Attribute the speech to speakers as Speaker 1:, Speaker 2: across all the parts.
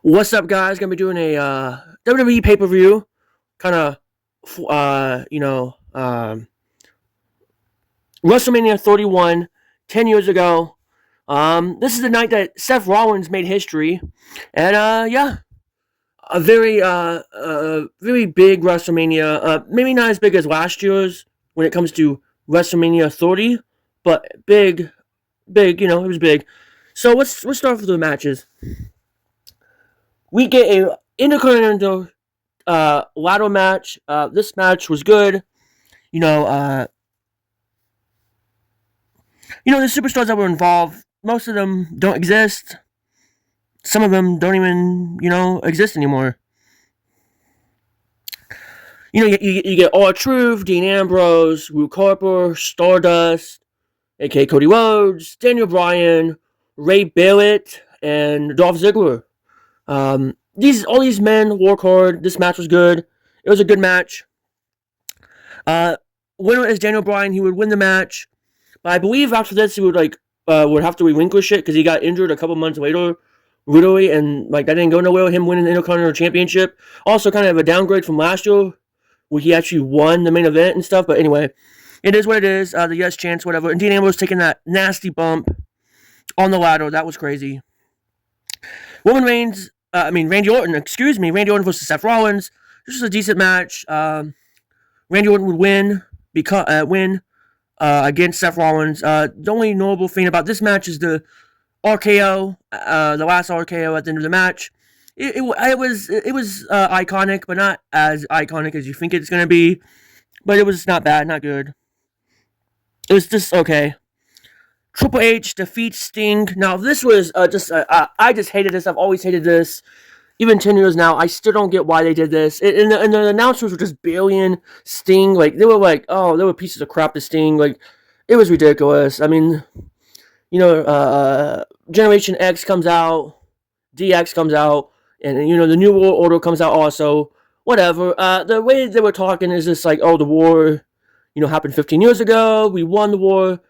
Speaker 1: What's up, guys? Gonna be doing a WWE pay-per-view, kind of, uh, you know, um, WrestleMania 31, 10 years ago. This is the night that Seth Rollins made history, and yeah, a very big WrestleMania. Maybe not as big as last year's when it comes to WrestleMania 30, but big, big. It was big. So let's start with the matches. We get a Intercontinental ladder match. This match was good. You know, uh, the superstars that were involved, most of them don't exist. Some of them don't even, exist anymore. You get R-Truth, Dean Ambrose, Luke Harper, Stardust, aka Cody Rhodes, Daniel Bryan, Ray Barrett, and Dolph Ziggler. All these men work hard. This match was good. It was a good match. Winner is Daniel Bryan. He would win the match, but I believe after this he would have to relinquish it because he got injured a couple months later, literally, and that didn't go nowhere. Him winning the Intercontinental Championship, also kind of a downgrade from last year, where he actually won the main event and stuff. But anyway, it is what it is. The yes chance, whatever. And Dean Ambrose taking that nasty bump on the ladder. That was crazy. Randy Orton. Excuse me, Randy Orton versus Seth Rollins. This was a decent match. Randy Orton would win against Seth Rollins. The only notable thing about this match is the RKO, the last RKO at the end of the match. It was iconic, but not as iconic as you think it's gonna be. But it was not bad, not good. It was just okay. Triple H defeats Sting. Now this was I just hated this. I've always hated this. Even 10 years now, I still don't get why they did this. And the announcers were just bailing Sting. They were pieces of crap to Sting. It was ridiculous. I mean, Generation X comes out, DX comes out, and the New World Order comes out also. Whatever. The way they were talking is just the war, happened 15 years ago. We won the war,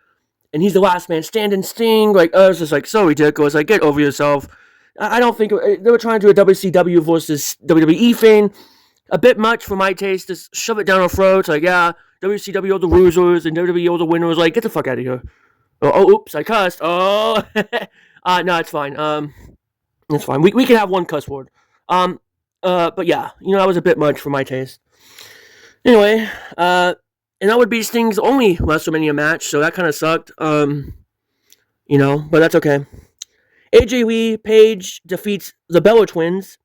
Speaker 1: and he's the last man standing. Sting. It's just so ridiculous. Get over yourself. I don't think they were trying to do a WCW versus WWE thing. A bit much for my taste. Just shove it down our throats. WCW are the losers and WWE are the winners. Get the fuck out of here. Oops, I cussed. Oh, no, it's fine. It's fine. We can have one cuss word. But yeah, that was a bit much for my taste. Anyway, and that would be Sting's only WrestleMania match, so that kind of sucked. But that's okay. AJ Lee Page defeats the Bella Twins,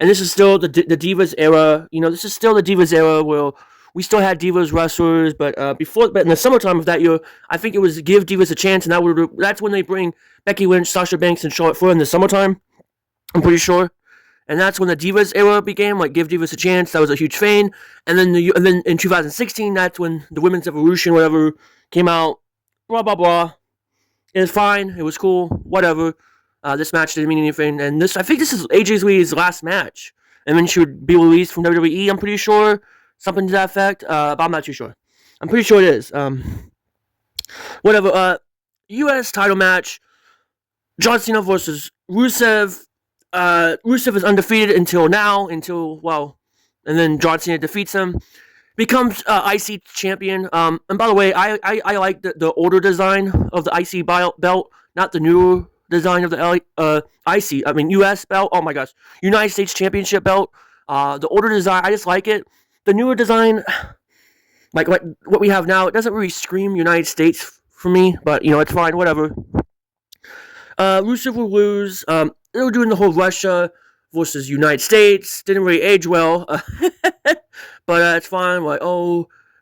Speaker 1: and this is still the Divas era. This is still the Divas era where we still had Divas wrestlers, but in the summertime of that year, I think it was Give Divas a Chance, and that's when they bring Becky Lynch, Sasha Banks, and Charlotte Flair in the summertime. I'm pretty sure, and that's when the Divas era began. Give Divas a Chance. That was a huge thing, and then in 2016, that's when the Women's Evolution, whatever, came out. Blah blah blah. It was fine. It was cool. Whatever. This match didn't mean anything, and I think this is AJ Lee's last match, and then she would be released from WWE. I'm pretty sure, something to that effect. But I'm not too sure. I'm pretty sure it is. Whatever. U.S. title match: John Cena versus Rusev. Rusev is undefeated until now. And then John Cena defeats him, becomes IC champion. And by the way, I like the order design of the IC belt, not the new design of the U.S. belt. Oh my gosh, United States Championship belt. The order design, I just like it. The newer design, what we have now, it doesn't really scream United States for me, but it's fine, whatever. Rusev will lose. They were doing the whole Russia versus United States. Didn't really age well, but it's fine.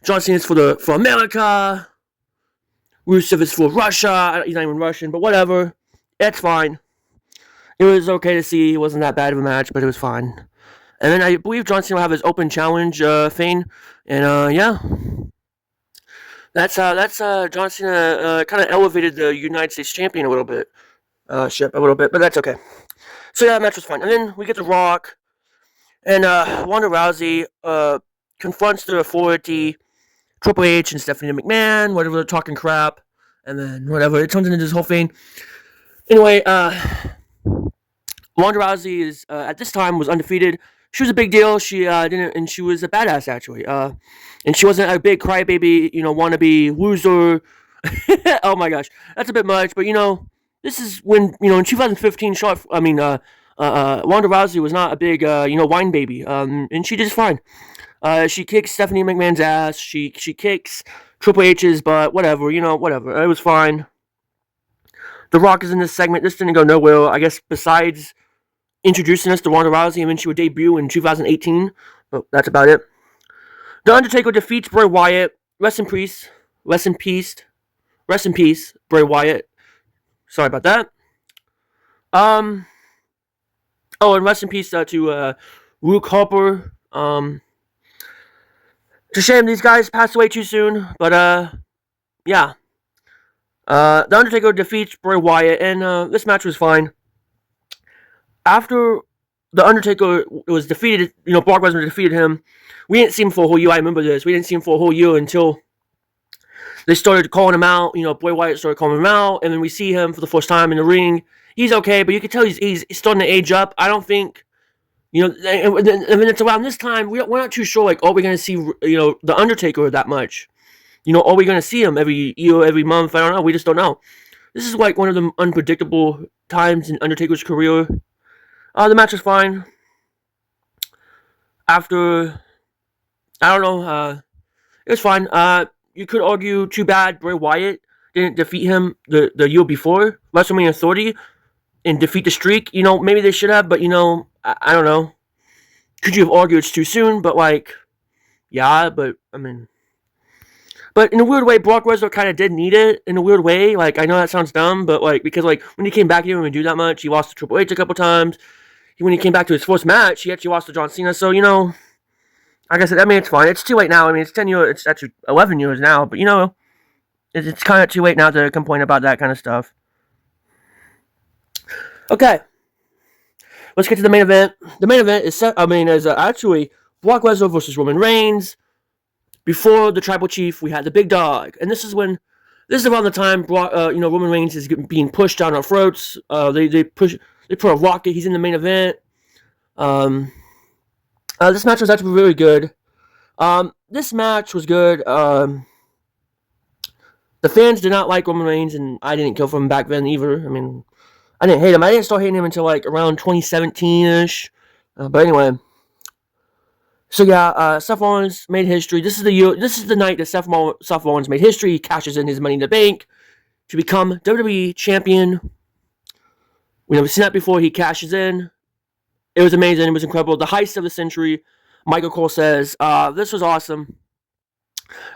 Speaker 1: John Cena's for America. Rusev is for Russia. He's not even Russian, but whatever. It's fine. It was okay to see. It wasn't that bad of a match, but it was fine. And then I believe John Cena will have his open challenge thing. And yeah. That's John Cena kind of elevated the United States champion a little bit. But that's okay. So yeah, that match was fine. And then we get The Rock. And Ronda Rousey confronts the authority, Triple H and Stephanie McMahon, whatever, they're talking crap. And then whatever, it turns into this whole thing. Anyway, Ronda Rousey is at this time was undefeated. She was a big deal. She didn't, and she was a badass actually. And she wasn't a big crybaby, wannabe loser. Oh my gosh, that's a bit much. But this is when in 2015, Ronda Rousey was not a big wine baby. And she did just fine. She kicks Stephanie McMahon's ass. She kicks Triple H's butt. Whatever, whatever. It was fine. The Rock is in this segment. This didn't go nowhere. I guess besides introducing us to Ronda Rousey, and then she would debut in 2018. But that's about it. The Undertaker defeats Bray Wyatt. Rest in peace. Rest in peace. Rest in peace, Bray Wyatt. Sorry about that. Oh, and rest in peace to Luke Harper. It's a shame these guys passed away too soon, but yeah. The Undertaker defeats Bray Wyatt, and this match was fine. After the Undertaker was defeated, Brock Lesnar defeated him. We didn't see him for a whole year. I remember this. We didn't see him for a whole year until they started calling him out. Bray Wyatt started calling him out, and then we see him for the first time in the ring. He's okay, but you can tell he's starting to age up. I don't think, and it's around this time, we're not too sure, are we going to see, the Undertaker that much? Are we going to see him every year, every month? I don't know. We just don't know. This is one of the unpredictable times in Undertaker's career. The match was fine. After, I don't know, it was fine. You could argue, too bad Bray Wyatt didn't defeat him the year before, WrestleMania 30, and defeat the streak. Maybe they should have, but, I don't know. Could you have argued it's too soon? But, yeah, but, but in a weird way, Brock Lesnar kind of did need it, in a weird way. I know that sounds dumb, but, because, when he came back, he didn't even do that much. He lost to Triple H a couple times. When he came back to his first match, he actually lost to John Cena. So, like I said, it's fine. It's too late now. It's 10 years. It's actually 11 years now. But, it's kind of too late now to complain about that kind of stuff. Okay. Let's get to the main event. The main event is actually Brock Lesnar versus Roman Reigns. Before the Tribal Chief, we had the Big Dog. And this is around the time Roman Reigns is being pushed down our throats. They put a rocket. He's in the main event. This match was actually really good. This match was good. The fans did not like Roman Reigns, and I didn't care for him back then either. I didn't hate him. I didn't start hating him until around 2017-ish. But anyway. So yeah, Seth Rollins made history. This is the night that Seth Rollins made history. He cashes in his Money in the Bank to become WWE champion. We never seen that before. He cashes in. It was amazing. It was incredible. The heist of the century. Michael Cole says, this was awesome.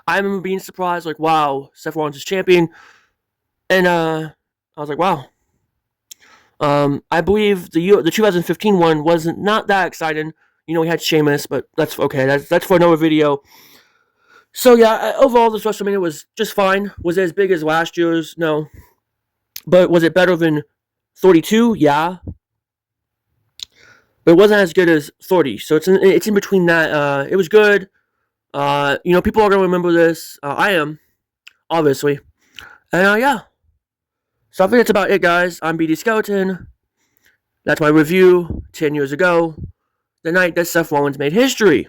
Speaker 1: I remember being surprised, wow, Seth Rollins is champion. And I was like, wow. I believe the 2015 one wasn't not that exciting. We had Sheamus, but that's okay. That's for another video. So yeah, overall, this WrestleMania was just fine. Was it as big as last year's? No. But was it better than 32? Yeah. But it wasn't as good as 30. So it's in between that. It was good. People are gonna remember this. I am, obviously. And yeah. So I think that's about it, guys. I'm BD Skeleton. That's my review 10 years ago. The night that Seth Rollins made history.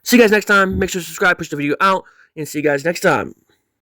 Speaker 1: See you guys next time. Make sure to subscribe, push the video out, and see you guys next time.